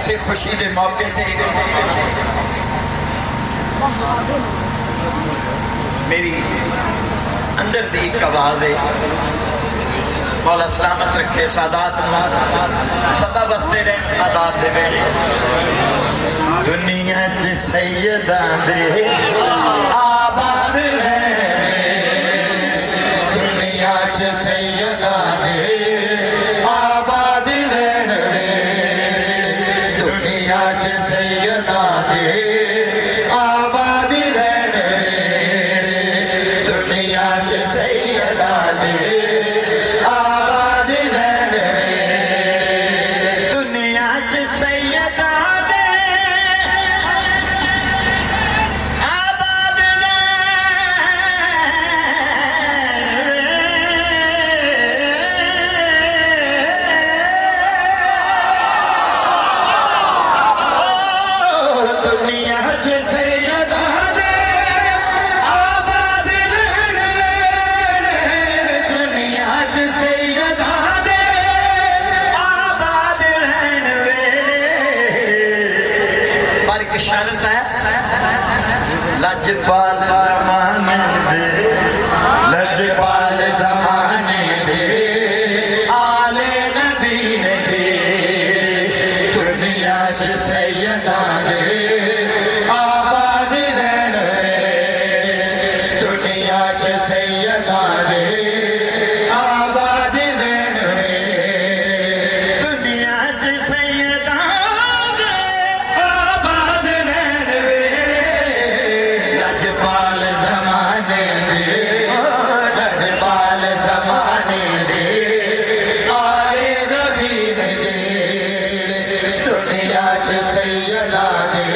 इसे खुशी के मौके ते मेरी अंदर दी एक आवाज है, मौला सलामत रखे सादात सदा बसते रहे सादात दे वेले। दुनिया च सैयदां दे आबाद है, दुनिया च सैयदां दे आबाद रहन वे, दुनिया च सैयदां दे आबाद रहन वे, दुनिया च सैयदां दे आबाद रहन वे, दुनिया च सैयदां दे आबाद दुनिया च सैयदां दे आबाद रहन वे, दुनिया च सैयदां दे आबाद रहन वे। पर एक शर्त है, लजपाल ज़माने दे, लजपाल ज़माने दे आले नबी ने जे, दुनिया च सैयदां दे आबाद रहन वे, दुनिया च सैयदां दे आबाद रहन वे, दुनिया च सैयदां दे आबाद रहन वे, लजपाल ज़माने दे, लजपाल ज़माने दे आले नबी ने जे, दुनिया च सैयदां दे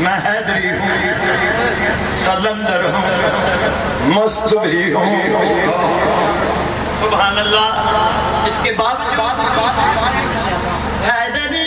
मैं हैदरी हूँ, कलंदर हूँ, मस्त भी हूँ। सुभान अल्लाह। इसके बाद हैदरी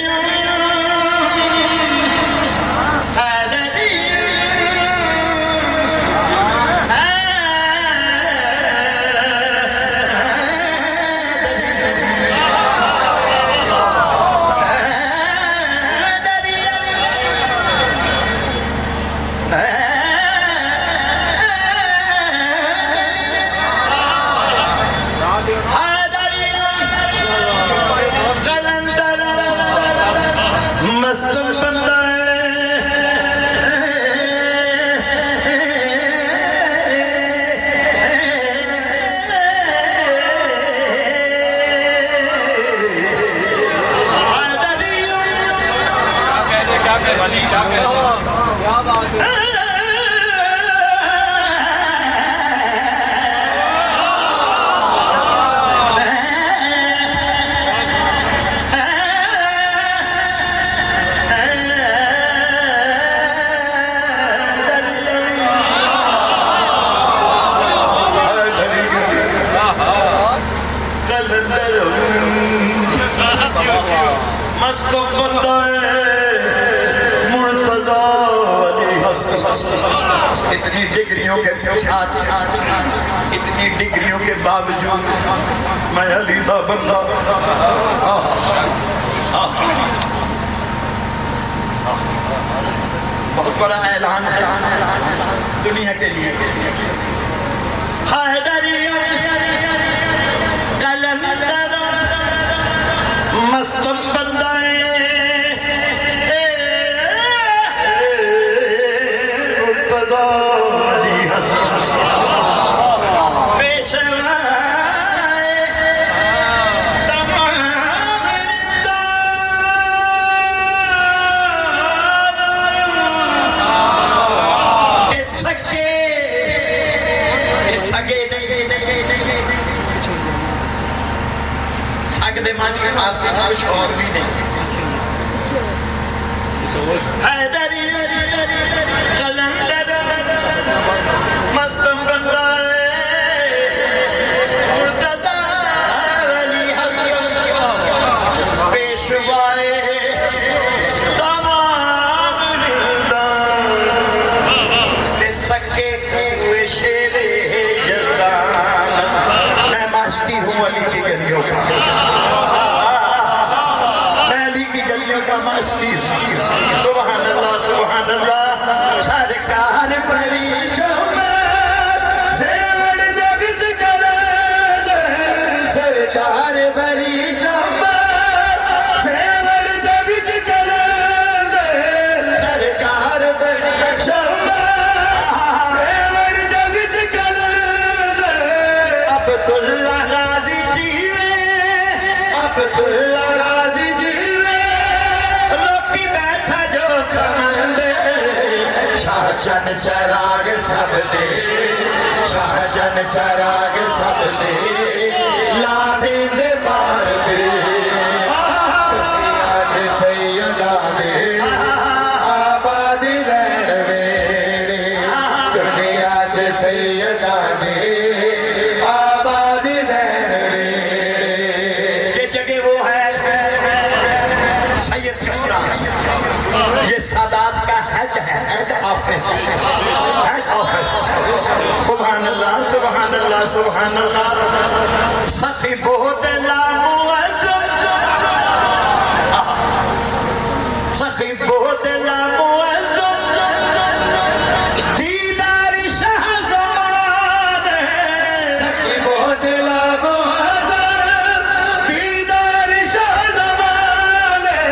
इतनी डिग्रियों के इतनी डिग्रियों के बावजूद मैं अली दा बंदा। बहुत बड़ा ऐलान दुनिया के लिए। हैदरी कलंदर मस्त बंदा फारसी कुछ और भी नहीं। हैदरी कलंदर मस्तम बंदा मुर्तज़ा अली हसन पेशवाए तमाम ते सके हुए शेरे जज़ान। मैं मास्टी हूँ अली की गलियों का, सुभान अल्लाह सुभान अल्लाह। सरकार बड़ी सरकार बड़ी सरकार बड़ी अब्दुल्ला गाजी जीवे, अब्दुल्ला गाजी जीवे, रोकी बैठा जो समंदे। शाहजन चराग सब दे, शाहजन चराग सब दे, ला देंदे मार दे। आज सैयदा दे आबादी रहन वेड़े, दुनिया च सैयदा दे आबादी रहन वेड़े। ये जगह वो है सैयद किस्रा, ये सादात का हेड है, हेड ऑफिस, हेड ऑफिस। सुभान अल्लाह सुभान अल्लाह सुभान अल्लाह। सखी बहुत लामुअज़्ज़म, सखी बहुत लामुअज़्ज़म, दीदार शाहज़मान है। सखी बहुत लामुअज़्ज़म, दीदार शाहज़मान है।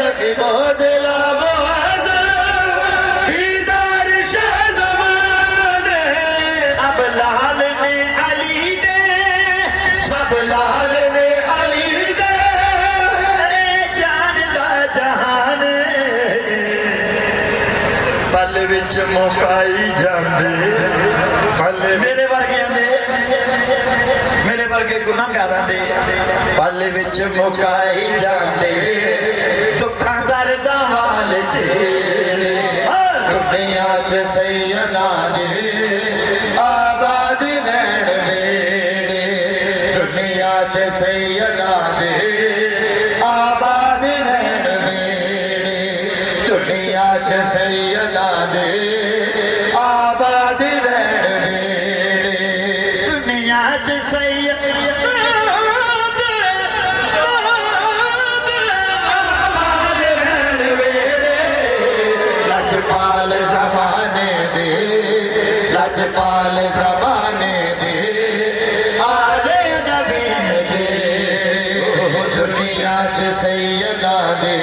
सखी बहुत मुकाई जाते पल मेरे वर्गियां दे मेरे वर्गे गुनाहगारां दे पल विच मुकाई जाते दुखां दर्दां वाल चेहरे दुनिया च सैयदा दे आबाद रहण वेड़े दुनिया च सैयदा दे आबाद रहण वेड़े दुनिया च सैयदा दे आबाद रहण वेड़े दुनिया च सैयद लजपाल ज़माने दे लजपाल ज़माने दे आले नबी जेड़े दुनिया च सैयदा दे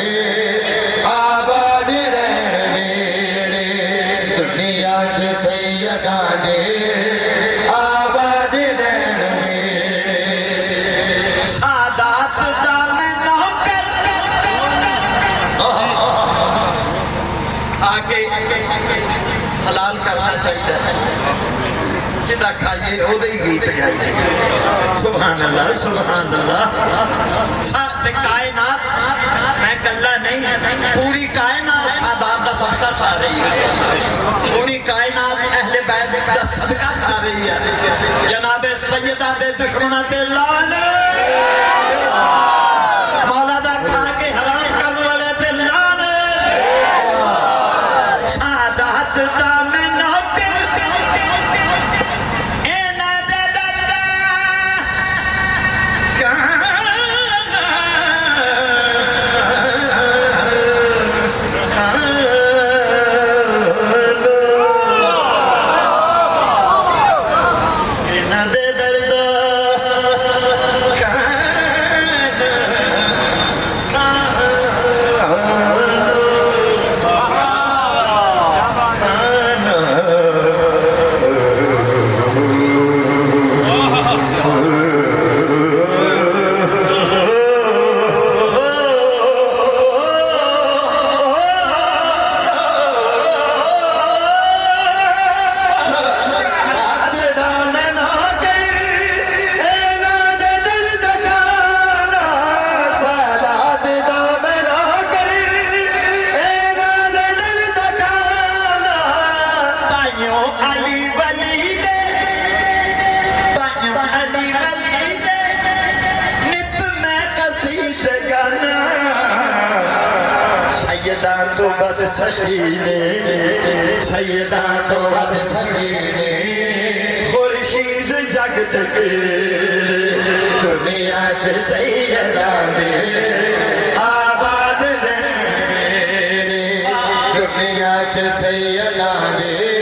आबाद रहण वेड़े दुनिया च सैयदा दे आबाद रहण वेड़े सादात दा मैं नौकर आके हलाल करना चाहिए जिदा खाइए ओदे ही गीत गाइए सुभान अल्लाह साथ कायनात मैं कल्ला नहीं पूरी कायनात सादात दा सदका खा रही है पूरी कायनात अहले बैत दा सदका खा रही है जनाबे सैयदा दे दुश्मनां ते लानत मौला दा खा के हराम करने वाले ते लानत सादात दा मैं नौकर इना दे दत्ता इना दे दर्दा सैयदा तो बद सकीने सैयदा तो वद सकीने खुर्शीद जगत के दुनिया च सैयदा दे आबाद रहणे दुनिया च सैयदा दे